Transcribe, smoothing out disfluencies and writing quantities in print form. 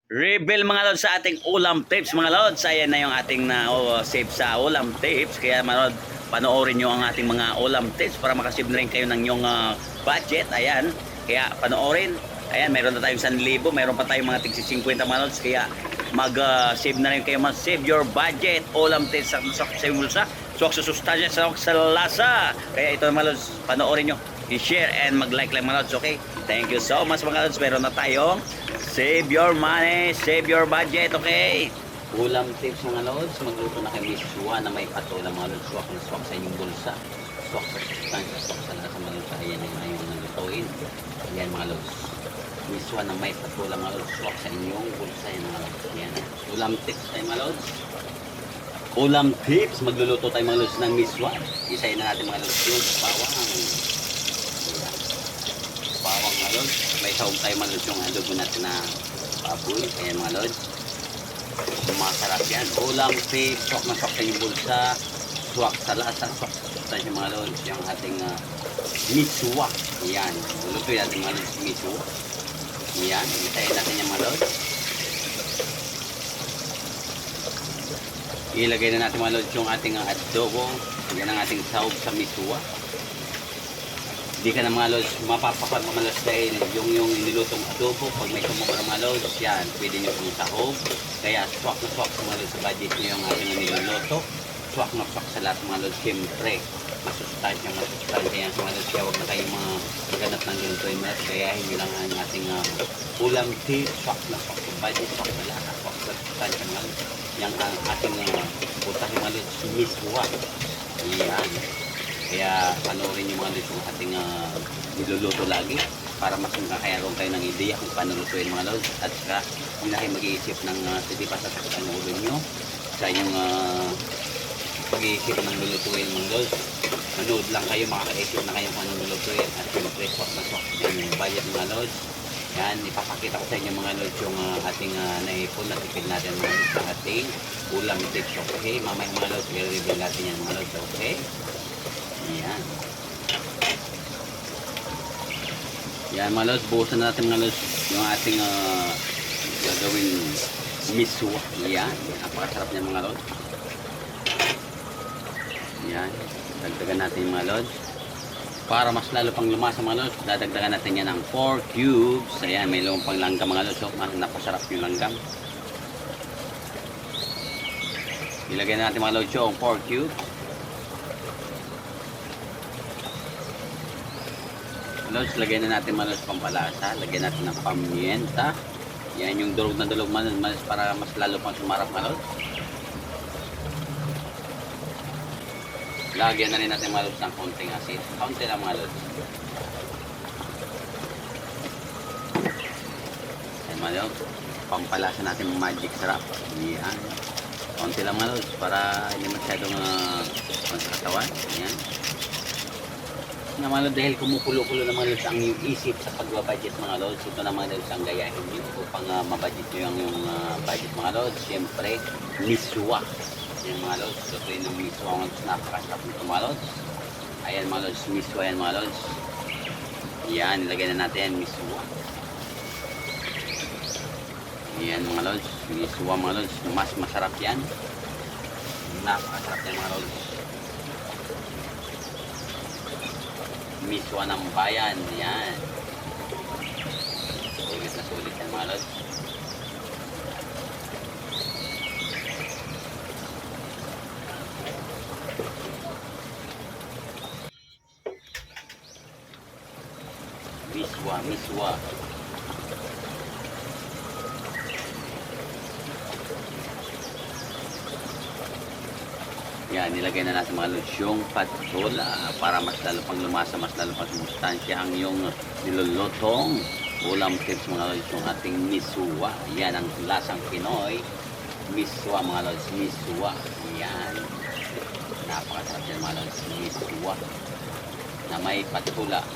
Reveal mga lods sa ating ulam tips mga lods. Ayan na yung ating save sa ulam tips. Kaya mga lods, panoorin nyo ang ating mga ulam tips para makasave na rin kayo ng inyong budget. Ayan. Kaya panoorin. Ayan, meron na tayong 1,000. Meron pa tayong mga tigsi 50 mga lods. Kaya mag-save na rin kayo. Mag-save your budget. Ulam tips sa bulsa. Swak sa sustansya, swak sa lasa. Kaya ito mga lods, panoorin nyo. I-share and mag-like lang mga lods. Okay? Thank you so much mga lods. Meron na tayong save your money, save your budget, okay? Ulam tips mga lods, magluto na kayo miswa na may patola mga lods. Swak na swak sa inyong bulsa. Swak sa sustansya, swak sa lasa mga lods. Ayan yung ngayon naglutuin. Ayan mga lods. Miswa na may patola mga lods. Swak sa inyong bulsa. Ayan mga lods. Ayan. Ulam tips tayo mga lods. Ulam tips, magluluto tayo mga lods ng miswa. Isayin na natin mga lods yung bawang. Bawang mga lods. May sahog tayo mga lods yung adobo natin na baboy. Ayan mga lods. Masarap yan. Ulam tips, swak na swak sa inyong bulsa. Swak sa lasa, swak sa sustansya mga lods. Yung ating miswa. Ayan. Lulutuin natin mga lods miswa. Ayan. Isayin natin yung mga lods. Ilagay na natin mga lods yung ating adobo. Yan ang ating sahog sa miswa. Hindi ka na mga lods mapapakad mga lods dahil yung inilutong adobo pag may sumubra mga lods, yan, pwede nyo pong sahog. Kaya swak na swak mga lods sa budget nyo yung ating niluluto. Swak na swak sa lahat mga lods. Siyempre, masustansya yan mga lods. Kaya huwag na kayong mga maganap ng luto yung mga lods. Kaya hindi lang ang ating ulam tea. Swak na swak sa budget, swak na lahat, swak sa sustansya mga lods. Yan ang ating putang mga lods, miswa. Yan. Kaya panoorin yung mga lods yung ating niluluto lagi para mas makakayaroon kayo ng ideya kung paano lutuin mga lods. At saka hindi na kayo mag-iisip ng hindi pa sasakit ang ulo nyo sa inyong pag-iisip ng lulutuin mga lods. Manood lang kayo, makakaisip na kayo kung anong lulutuin. At siyempre swak na swak yung budget mga lods. Yan, ipapakita ko sa inyo mga lods yung ating naipon na tipid natin mga lods sa ating ulam tips. Okay, mamaya mga lods, i-reveal natin yan mga lods. Okay. Ayan. Yan mga lods, buhusan na natin mga lods yung ating gagawin miswa. Yan, napakasarap niya mga lods. Yan, dagdagan natin mga lods. Para mas lalo pang lumasa mga lods, dadagdagan natin yan ng 4 cubes. Ayan, may lumang pang langgam mga lods. So, napasarap yung langgam. Ilagay na natin mga lods yung 4 cubes. Lods, lagyan na natin malos pampalasa. Lagyan natin ng pamienta. Yan yung durog na durog malos para mas lalo pang sumarap malos. Lagyan na rin natin malos ng konting asin. Kaunti lang malos. Yan malos. Pampalasa natin ng magic sarap. Yan. Kaunti lang malos para hindi masyadong katawan. Yan. Na mga lods, dahil kumukulo-kulo na mga lods ang yung isip sa pagbabudget mga lods, ito na mga lods ang gayahin nyo upang mabudget nyo yung budget mga lods. Siyempre, miswa yung mga lods. So ito yung miswa mga lods, napakasarap nito mga lods. Ayan mga lods, miswa yan mga lods. Yan, ilagay na natin yan, miswa. Yan mga lods, miswa mga lods, mas masarap yan. Napakasarap yan mga lods. Miswa ng bayan. Yan. Sulit na sulit yan mga lods. Miswa, miswa. Yan, nilagay na natin mga lods yung patola para mas lalo pang lumasa, mas lalo pang sumustansya ang yung nilulutong ulam tips mga lods yung ating miswa. Yan ang lasang Pinoy. Miswa mga lods, miswa. Yan. Napakasarap yan mga lods, miswa na may patola.